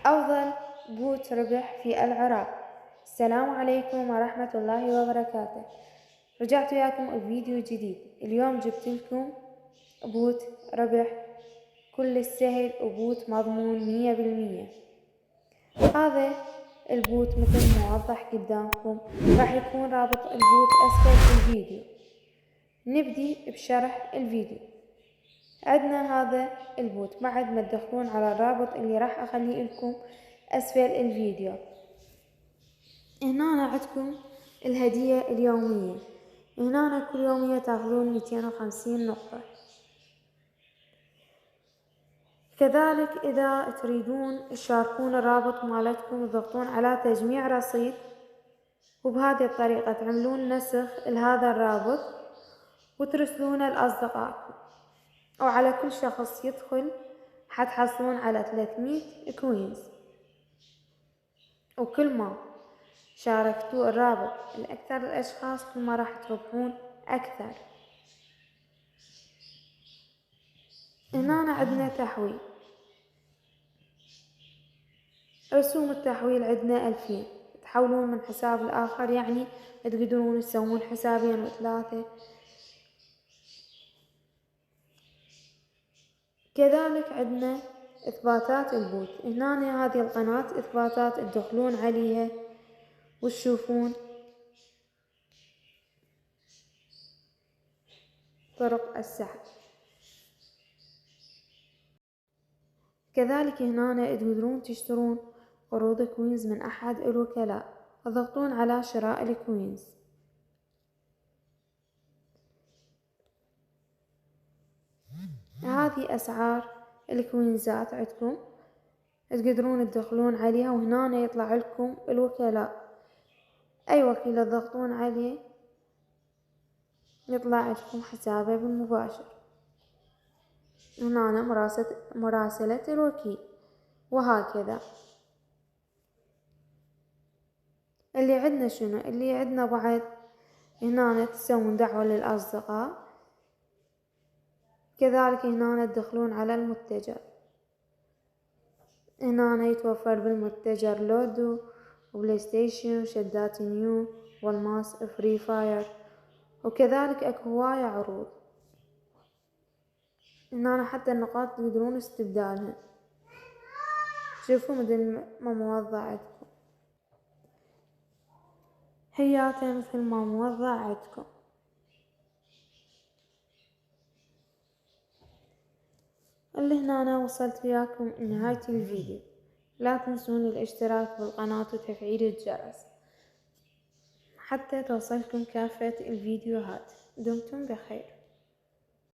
أفضل بوت ربح في العراق. السلام عليكم ورحمة الله وبركاته. رجعت وياكم بفيديو جديد. اليوم جبت لكم بوت ربح كل السهل وبوت مضمون 100%. هذا البوت مثل موضح قدامكم، راح يكون رابط البوت أسفل الفيديو. نبدي بشرح الفيديو. عندنا هذا البوت، بعد ما تدخلون على الرابط اللي راح اخليه لكم اسفل الفيديو. هنا عندكم الهدية اليومية، هنا كل يومية تاخذون 250 نقطة. كذلك اذا تريدون تشاركون الرابط مالتكم تضغطون على تجميع رصيد، وبهذه الطريقة تعملون نسخ لهذا الرابط وترسلونه لأصدقائكم، وعلى كل شخص يدخل حتحصلون على 300 كوينز. وكل ما شاركتوا الرابط لأكثر الأشخاص كل ما راح تربحون أكثر. هنا عندنا تحويل، رسوم التحويل عندنا 2000، تحولون من حساب الآخر، يعني تقدرون تسوون حسابين وثلاثة. كذلك عندنا إثباتات البوت، هنا هذه القناة إثباتات تدخلون عليها وتشوفون طرق السحب. كذلك هنا تقدرون تشترون قروض كوينز من أحد الوكلاء، تضغطون على شراء الكوينز. هذه أسعار الكوينزات عندكم، تقدرون تدخلون عليها، وهنا يطلع لكم الوكلاء، أي وكيل تضغطون عليه يطلع لكم حسابه بالمباشر. هنا مراسلة الوكيل، وهكذا. اللي عندنا شنو؟ اللي عندنا بعد هنا تسوون دعوة للأصدقاء. كذلك هنا تدخلون على المتجر، هنا يتوفر بالمتجر لودو وبلاي ستيشن وشدات نيو والماس فري فاير، وكذلك اكو هواية عروض. هنا حتى النقاط تقدرون استبدالها، شوفوا مثل ما موضع عندكم، هياته مثل ما موضع عندكم. اللي هنا أنا وصلت وياكم لنهاية الفيديو. لا تنسون الاشتراك بالقناة وتفعيل الجرس حتى توصلكم كافة الفيديوهات. دمتم بخير.